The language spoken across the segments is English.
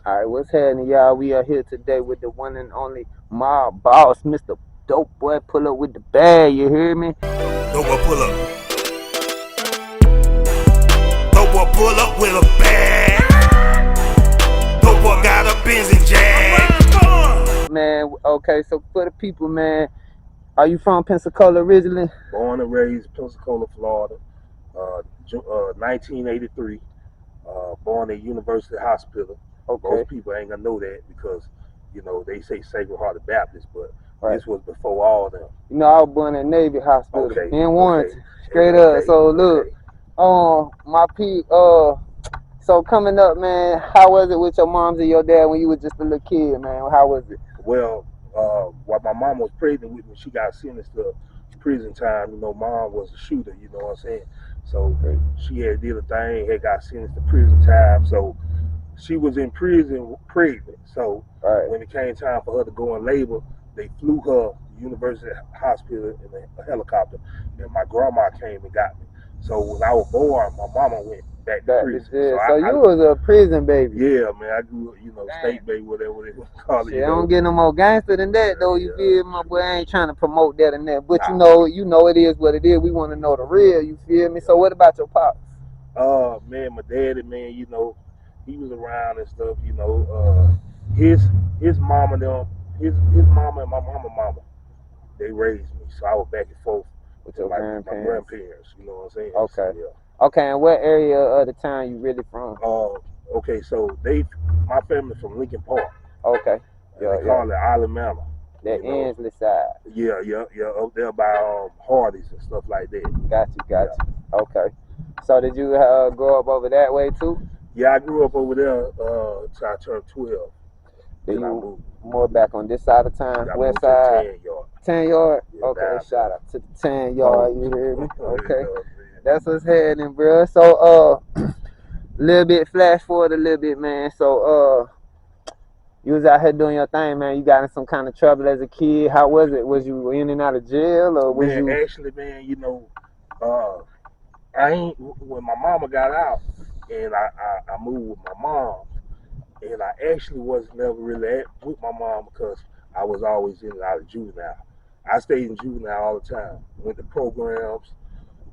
Alright, what's happening, y'all? We are here today with the one and only mob boss, Mr. Dope Boy. Pull up with the bag, you hear me? Dope boy pull up. Dope boy pull up with a bag. Dope boy got a Benz and Jag. Man, okay, so for the people, man, are you from Pensacola originally? Born and raised Pensacola, Florida, 1983. Born at University Hospital. Okay. Most people ain't gonna know that because, they say Sacred Heart of Baptist, but Right. this was before all them. You know, I was born at Navy Hospital Okay. in Warrenton. Okay. Straight Okay. up. So look, my so coming up, man, how was it with your moms and your dad when you were just a little kid, man? How was it? Well, while my mom was pregnant with me, she got sentenced to prison time. Mom was a shooter, you know what I'm saying? So she had did a thing, had got sentenced to prison time. So she was in prison pregnant. So when it came time for her to go in labor, they flew her to University Hospital in a helicopter, and my grandma came and got me. So when I was born, my mama went back to prison. So you was a prison baby. Yeah, man, I grew up, state baby, whatever they call it. Shit, I don't get no more gangster than that, though. You feel me, my boy? I ain't trying to promote that and that, but you know it is what it is. We want to know the real. You feel me? So what about your pops? Man, my daddy, man, he was around and stuff. His mama, his mama and my mama, they raised me, so I was back and forth with your grandparents. You know what I'm saying? Okay. So, yeah. Okay, and what area of the town you really from? Okay, so my family from Lincoln Park. Okay. Yeah, they call it Island Manor. That Ansley side. Yeah, up there by Hardee's and stuff like that. Got you. Okay. So did you grow up over that way too? Yeah, I grew up over there till I turned 12. Then I moved more back on this side of town, west side. 10 yard. 10 yard? Yeah, okay, shout out to the 10 yard, you hear me? Okay. That's what's happening, bro. So little bit flash forward a little bit, man. So you was out here doing your thing, man. You got in some kind of trouble as a kid. How was it? Was you in and out of jail, or was you? Actually, man, when my mama got out and I moved with my mom, and I actually was never really with my mom because I was always in and out of juvenile. I stayed in juvenile all the time. Went to programs,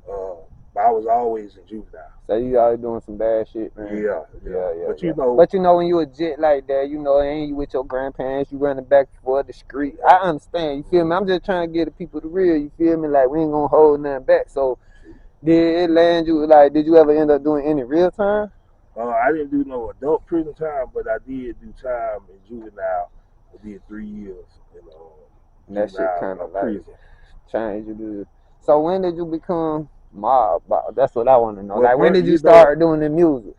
but I was always in juvenile. So you always doing some bad shit, man. Yeah. But when you a jet like that, and you with your grandparents, you running back and forth the street. I understand. You feel me? I'm just trying to get the people the real. You feel me? Like we ain't gonna hold nothing back. So did it land you did you ever end up doing any real time? I didn't do no adult prison time, but I did do time in juvenile. I did 3 years in that shit kind of like prison. Changed you. So when did you become mob? That's what I want to know. Well, like when did you start doing the music?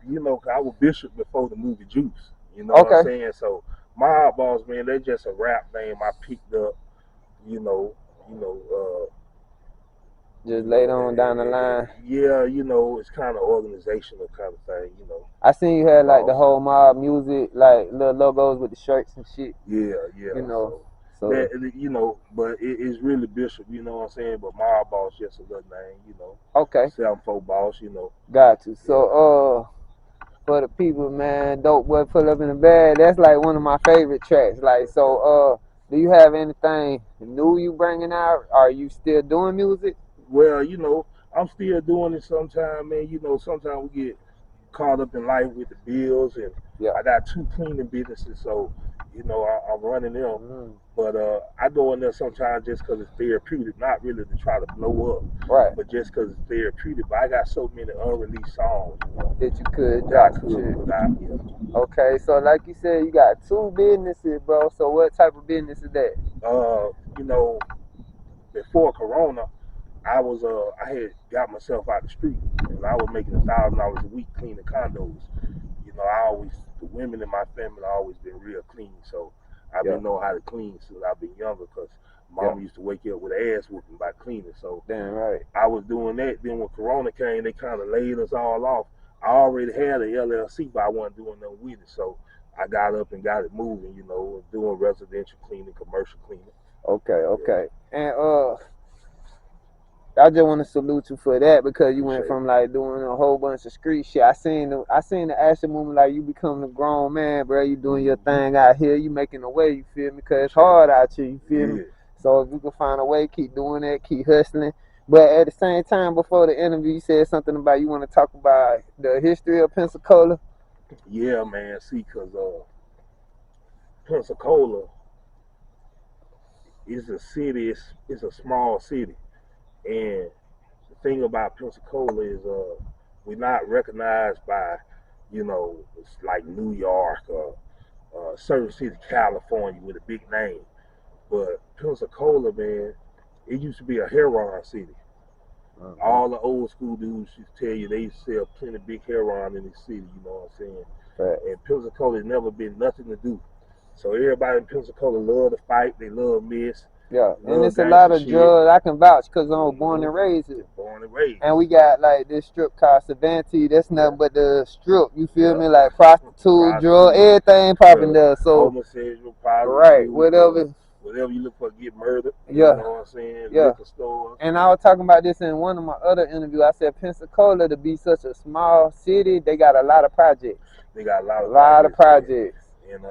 I was Bishop before the movie Juice. You know what I'm saying? So mob boss, man, they just a rap name I picked up. Just later on down the line. Yeah, it's kind of organizational kind of thing. I seen you had like the whole mob music, like little logos with the shirts and shit. Yeah. So that, but it's really Bishop, you know what I'm saying? But mob boss just a little name, Okay. 7-4 boss, Got you. So for the people, man, Dope Boy Pull Up in the Bag, that's like one of my favorite tracks. Like, so do you have anything new you bringing out? Are you still doing music? Well, I'm still doing it sometimes, man. Sometimes we get caught up in life with the bills, and I got 2 cleaning businesses, so I'm running them. But I go in there sometimes just because it's therapeutic, not really to try to blow up, right? But just because it's therapeutic. But I got so many unreleased songs that you could drop shit. Okay, so like you said, you got 2 businesses, bro. So what type of business is that? Before Corona, I had got myself out the street, and I was making $1,000 a week cleaning condos. The women in my family always been real clean, so I've been knowing how to clean since I've been younger. Cause mama used to wake you up with an ass whooping by cleaning. So damn right. I was doing that. Then when Corona came, they kind of laid us all off. I already had an LLC, but I wasn't doing nothing with it. So I got up and got it moving. Doing residential cleaning, commercial cleaning. Okay. And I just want to salute you for that because you went from like doing a whole bunch of street shit. I seen the action movement, like you becoming a grown man, bro. You doing your thing out here. You making a way. You feel me? Cause it's hard out here. You feel me? So if you can find a way, keep doing that, keep hustling. But at the same time, before the interview, you said something about you want to talk about the history of Pensacola. Yeah, man. See, cause Pensacola is a city. It's a small city, and the thing about Pensacola is we're not recognized by, it's like New York or certain city, California, with a big name. But Pensacola, man, it used to be a heroin city. All the old school dudes used to tell you they sell plenty of big heroin in the city, you know what I'm saying? Right. And Pensacola never been nothing to do. So everybody in Pensacola love to fight, they love mess. Yeah, and it's a lot of drugs. I can vouch because I'm born and raised here. Born and raised. And we got like this strip called Savante. That's nothing but the strip. You feel me? Like prostitute, drug, everything popping there. So homosexual, right, whatever you look for, get murdered. Yeah. You know what I'm saying? Yeah. Liquor stores. And I was talking about this in one of my other interviews. I said Pensacola, to be such a small city, they got a lot of projects. They got a lot of projects. And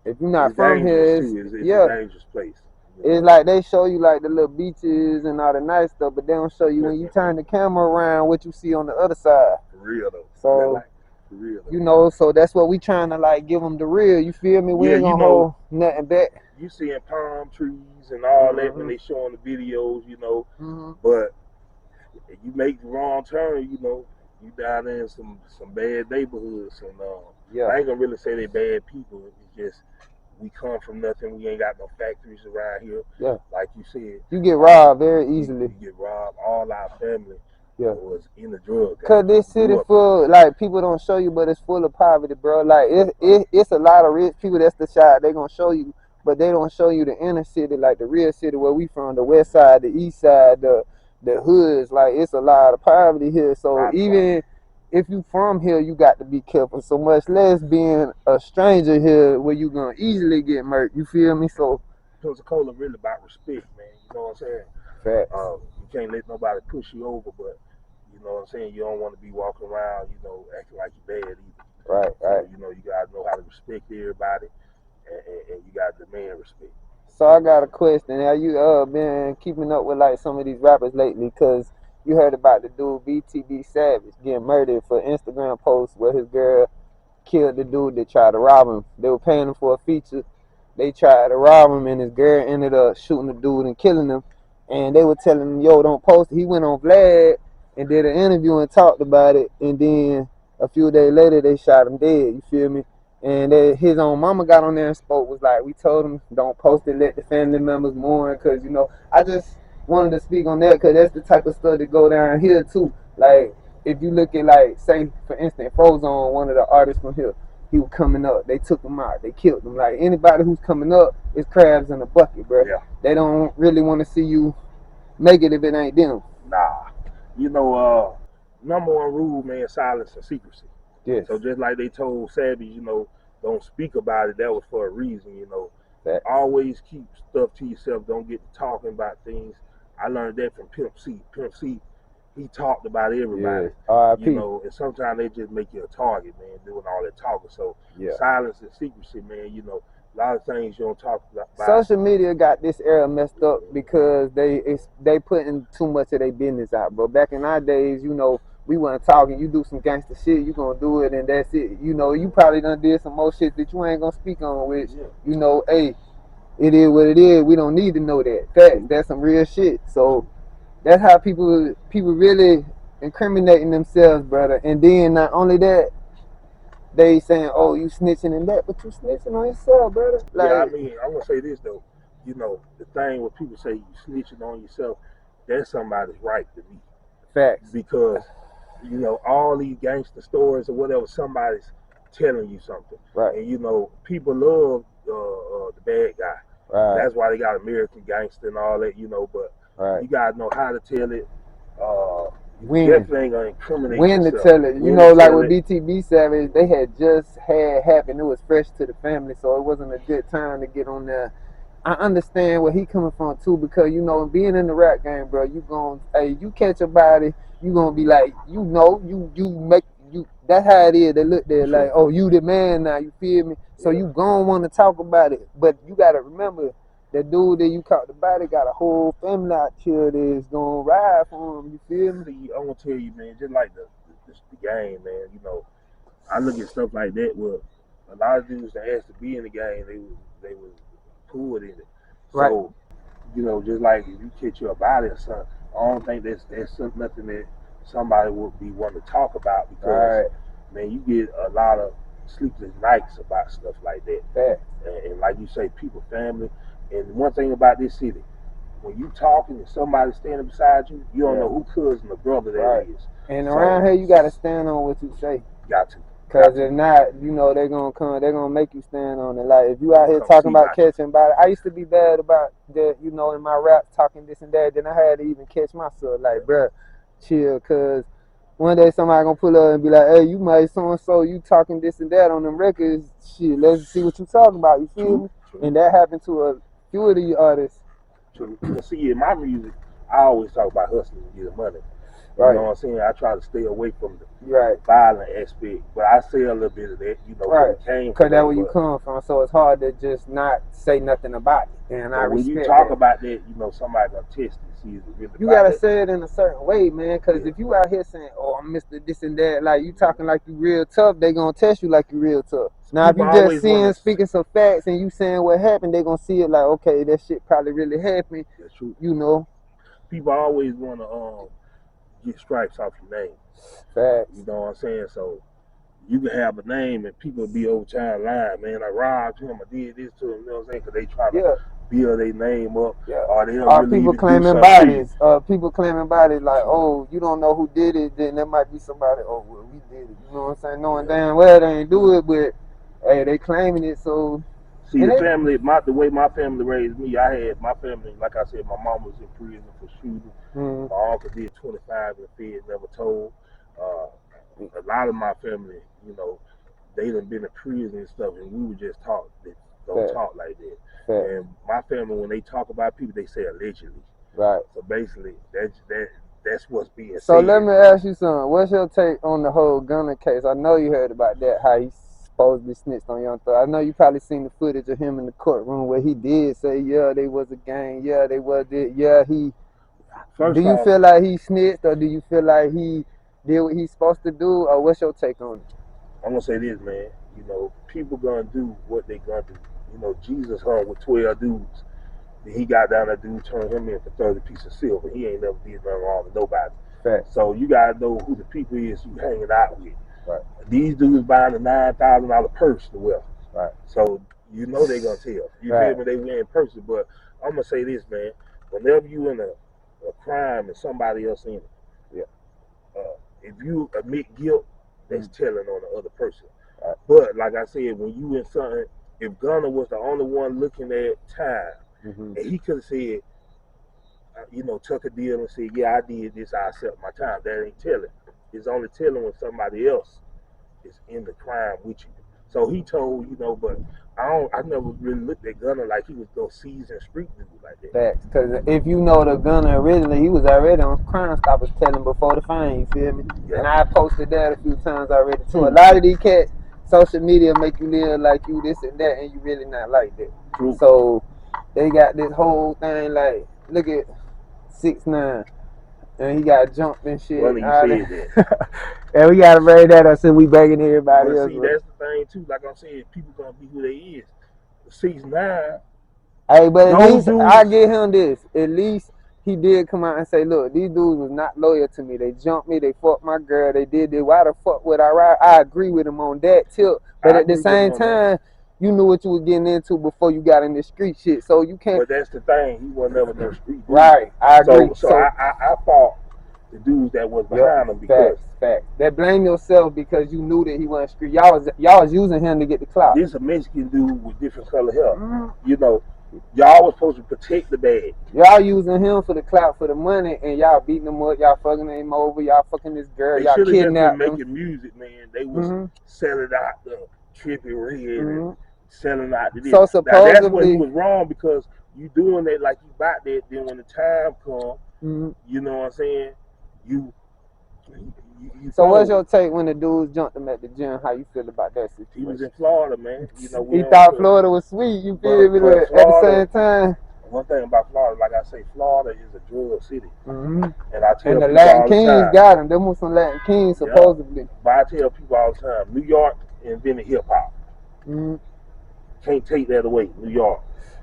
if you're not from here, it's a dangerous place. It's like they show you like the little beaches and all the nice stuff, but they don't show you when you turn the camera around what you see on the other side. For real though. So for real though. So that's what we trying to like give them the real. You feel me? We ain't gonna hold nothing back. You seeing palm trees and all that when they showing the videos, but if you make the wrong turn, you down there in some bad neighborhoods, and I ain't gonna really say they bad people. It's just we come from nothing. We ain't got no factories around here. Yeah. Like you said. You get robbed very easily. You get robbed. All our family was in the drug. Cause this city full, like people don't show you, but it's full of poverty, bro. Like it's a lot of rich people. That's the shot they gonna show you, but they don't show you the inner city, like the real city where we from, the west side, the east side, the hoods. Like it's a lot of poverty here. So even if you from here, you got to be careful. So much less being a stranger here, where you gonna easily get murked. You feel me? So Pensacola really about respect, man. You know what I'm saying? Facts. You can't let nobody push you over, but you know what I'm saying. You don't want to be walking around, acting like you're bad either. Right. So, you gotta know how to respect everybody, and you gotta demand respect. So I got a question. Have you been keeping up with like some of these rappers lately? Cause you heard about the dude BTB Savage getting murdered for Instagram posts where his girl killed the dude that tried to rob him. They were paying him for a feature. They tried to rob him, and his girl ended up shooting the dude and killing him. And they were telling him, yo, don't post it. He went on Vlad and did an interview and talked about it. And then a few days later, they shot him dead. You feel me? And his own mama got on there and spoke, was like, we told him, don't post it, let the family members mourn. Because, I just wanted to speak on that because that's the type of stuff that go down here, too. Like, if you look at, like, say, for instance, Frozone, one of the artists from here, he was coming up. They took him out. They killed him. Like, anybody who's coming up is crabs in a bucket, bro. Yeah. They don't really want to see you make it if it ain't them. Nah. Number one rule, man, silence and secrecy. Yes. So just like they told Savage, don't speak about it, that was for a reason, Facts. Always keep stuff to yourself. Don't get to talking about things. I learned that from Pimp C. Pimp C, he talked about everybody. Yes. R.I.P. And sometimes they just make you a target, man, doing all that talking. So silence and secrecy, man, a lot of things you don't talk about. Social media got this era messed up because they putting too much of their business out, bro. Back in our days, we weren't talking. You do some gangster shit, you gonna do it, and that's it. You probably done did some more shit that you ain't gonna speak on, which, hey, it is what it is. We don't need to know that. Facts. That's some real shit. So that's how people really incriminating themselves, brother. And then not only that, they saying, oh, you snitching and that, but you snitching on yourself, brother. Like, I'm gonna say this though. The thing when people say you snitching on yourself, that's somebody's right to me. Facts. Because all these gangster stories or whatever, somebody's telling you something. Right. And people love the bad guy. Right. That's why they got American Gangster and all that, but you gotta know how to tell it. When definitely ain't gonna incriminate when yourself. to tell it. Like with BTB Savage, they had just had happened. It was fresh to the family, so it wasn't a good time to get on there I understand where he coming from too, because you know, being in the rap game, bro, you catch a body, you gonna be like, you know, you make you. That's how it is. They look there like, oh, you the man now. You feel me? So you gonna want to talk about it, but you gotta remember that dude that you caught the body got a whole family out here that's gonna ride for him. You feel me? See, I'm gonna tell you, man, just like the game, man. You know, I look at stuff like that where a lot of dudes that asked to be in the game, they was pulled in it. Right. So, you know, just like if you catch your body or something, I don't think that's nothing that somebody would be wanting to talk about, because man, you get a lot of sleepless nights about stuff like that. And like you say, people, family. And one thing about this city, when you talking and somebody standing beside you, you don't know who cousin or brother that is. And around here, you gotta stand on what you say. Got to. Cause if not, you know, they're gonna make you stand on it. Like if you out here talking about catching body, I used to be bad about that, you know, in my rap talking this and that. Then I had to even catch myself, like, bruh, chill, cause one day somebody gonna pull up and be like, hey, you might so and so, you talking this and that on them records. Shit, let's see what you talking about. You feel me? And that happened to a few of the artists. See, in my music, I always talk about hustling and getting money. You know what I'm saying? I try to stay away from the violent aspect, but I say a little bit of that, you know, because that's where you come from. So it's hard to just not say nothing about it. And I respect when you talk about that, you know, somebody gonna test it, see if it really. You gotta say it in a certain way, man. Because if you out here saying, "Oh, I'm Mr. This and that," like you talking like you real tough, they gonna test you like you real tough. Now, if you just speaking some facts and you saying what happened, they gonna see it like, okay, that shit probably really happened. That's true. You know, people always wanna get stripes off your name. Facts. You know what I'm saying? So you can have a name and people be over time lying, man. I robbed him, I did this to him, you know what I'm saying? Because they try to build their name up. Or they don't really people claiming bodies. People claiming bodies like, oh, you don't know who did it, then there might be somebody, oh, well, we did it. You know what I'm saying? Knowing damn well they ain't do it, but hey, they claiming it, so. See, the family, the way my family raised me, I had my family, like I said, my mom was in prison for shooting. My uncle did 25 in the Fed, never told. A lot of my family, you know, they done been in prison and stuff, and we were just taught that don't talk like that. And my family, when they talk about people, they say allegedly. Right. So basically, that's what's being said. So let me ask you something. What's your take on the whole Gunna case? I know you heard about that, how he supposedly snitched on Young Thug. I know you probably seen the footage of him in the courtroom where he did say, yeah, they was a gang, yeah, they was it, yeah, he. Do you feel like he snitched, or do you feel like he did what he's supposed to do, or what's your take on it? I'm gonna say this, man. You know, people gonna do what they gonna do. You know, Jesus hung with 12 dudes. And he got down, that dude turned him in for 30 pieces of silver. He ain't never did nothing wrong to nobody. So you gotta know who the people is you hanging out with. Right. These dudes buying a $9,000 purse to wear. Right. So you know they gonna tell. You feel me? They wearing purses. But I'm gonna say this, man. Whenever you in a crime and somebody else in it, if you admit guilt, that's telling on the other person. But like I said, when you in something, if Gunna was the only one looking at time, and he could have said, you know, took a deal and said, yeah, I did this, I accept my time. That ain't telling. It's only telling when somebody else is in the crime with you. So he told, you know, but I never really looked at Gunna like he was gonna seasoned street dude like that. Facts, because if you know the Gunna originally, he was already on Crime Stoppers telling before the fame, you feel me? And I posted that a few times already too. A lot of these cats, social media make you live like you this and that, and you really not like that. So they got this whole thing like, look at 6ix9ine, and he got jumped and shit. Well, you said that. And we gotta bring that up since we begging everybody else. See, that's the thing too. Like I'm saying, people gonna be who they is. 6ix9ine. Hey, but at least I give him this. At least he did come out and say, look, these dudes was not loyal to me. They jumped me. They fucked my girl. They did this. Why the fuck would I ride? I agree with him on that tip. But at the same time, you knew what you was getting into before you got in this street shit. So you can't. But that's the thing. He wasn't never no street dude. Right. I agree. So I fought the dudes that was behind him because. Facts. That blame yourself because you knew that he wasn't street. Y'all was using him to get the clout. This a Mexican dude with different color hair. You know, y'all was supposed to protect the bag. Y'all using him for the clout, for the money, and y'all beating him up. Y'all fucking him over. Y'all fucking this girl. Y'all kidnapping him. Making music, man. They was selling out the Trippie Red and selling out to this. So Now, that's where he supposedly, was wrong, because you doing that like you bought that. Then when the time comes, mhm. you know what I'm saying? You So what's fold. your take when the dudes jumped him at the gym? How you feel about that situation? He was in Florida, man. You know, we He don't thought put- Florida was sweet. You feel me? but At the Florida- same time, One thing about Florida, like I say, Florida is a drug city. hmm And I tell and the people Latin all the Kings time. got him. Them was some Latin Kings Yeah. supposedly. But I tell people all the time, New York invented hip hop. Mm-hmm. Can't take that away, New York.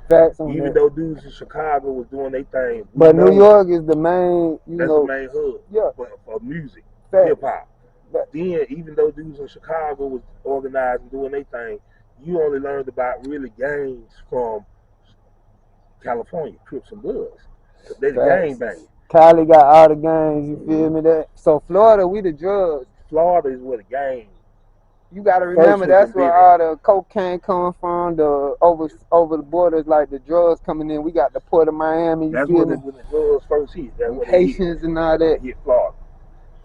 Facts on Even that. though dudes in Chicago was doing their thing, But New York is the main, that's the main hub. Yeah. For music, Facts. hip hop. Facts. Then, even though dudes in Chicago was organized and doing their thing, you only learned about really gangs from California, Crips and Bloods. They the gang bang. Cali got all the gangs, you feel me? That so Florida, we the drugs. Florida is where the gang. You gotta remember was that's where invented. all the cocaine coming from. The over the borders, like the drugs coming in. We got the Port of Miami. You That's feel when me? when the drugs first hit. That's when Haitians and all that. hit Florida.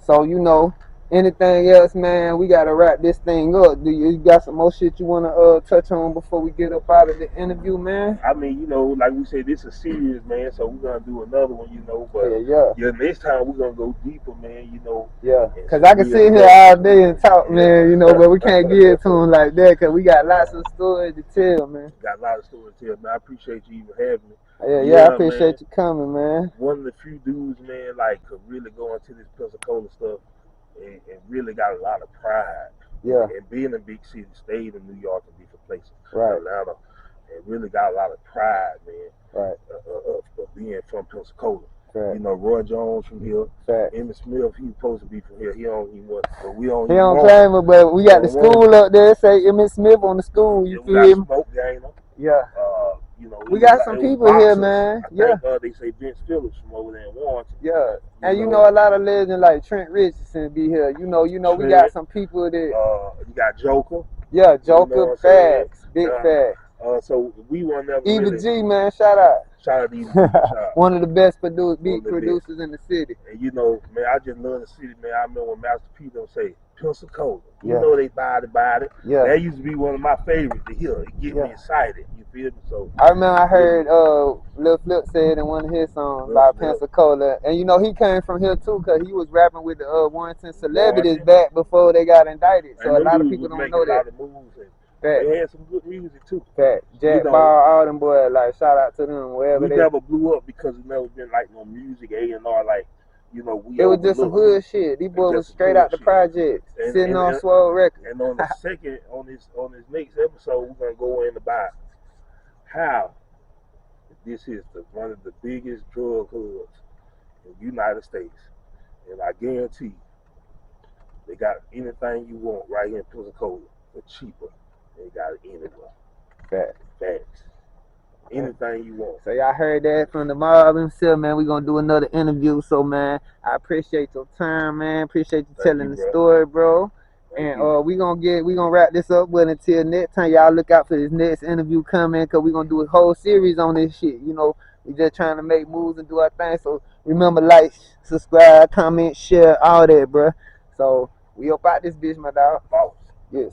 So you know, anything else, man? We gotta wrap this thing up. Do you got some more shit you wanna touch on before we get up out of the interview, man? I mean, you know, like we said, this is serious, man. So we're gonna do another one, you know. But Yeah. next time we're gonna go deeper, man. You know. Yeah, cause I can sit here all day and talk, man. You know, but we can't get to them like that, cause we got lots of stories to tell, man. Got a lot of stories to tell, man. I appreciate you even having me. Yeah, I appreciate you coming, man. One of the few dudes, man, like could really go into this Pensacola stuff and really got a lot of pride. Yeah. And being in big city, stayed in New York and different places, Right. Atlanta, and really got a lot of pride, man. Right. Of being from Pensacola. Right. You know, Roy Jones from here. Right. NITEMxRE, he supposed to be from here. He don't even want, but we don't. He even don't want claim him. it, but we got the school up there. Say Emmett Smith on the school. You we got feel me? Smoke Gainer. Yeah. You know, We got some people here, man. I think, they say Vince Phillips from over there in Warrenton. Yeah. And you know a lot of legends like Trent Richardson be here. You know, we got some people that. You got Joker. Yeah, Joker, You know facts, big facts. So we want never Eva really, G, man, shout out. Shout out to Eva G. Shout out. One of the best beat producers in the city. And you know, man, I just love the city, man. I remember when Master P them say Pensacola. You Yeah. know they body. Yeah. That used to be one of my favorites to hear. It get me excited. You feel me? So I remember I heard Lil Flip said in one of his songs about Pensacola, and you know he came from here too, cause he was rapping with the Warrenton celebrities back before they got indicted. So a lot of people don't know that. They had some good music too. Fact. Jack Ball, all them boys, like shout out to them wherever they. We never blew up because it never been like no music A&R like. You know, it was just some hood shit. These boys was straight out the projects, sitting on Swole Records. And on the second, on this next episode, we're gonna go in about how this is one of the biggest drug hubs in the United States, and I guarantee they got anything you want right here in Pensacola for cheaper. They got it anywhere. Facts. Anything you want. So y'all heard that from the mob himself, man. We gonna do another interview. So man, I appreciate your time, man. Appreciate you telling the story, bro. And we gonna wrap this up. But until next time, y'all look out for this next interview coming, cause we gonna do a whole series on this shit. You know, we just trying to make moves and do our thing. So remember, like, subscribe, comment, share, all that, bro. So we up out this bitch, my dog. Boss. Yes.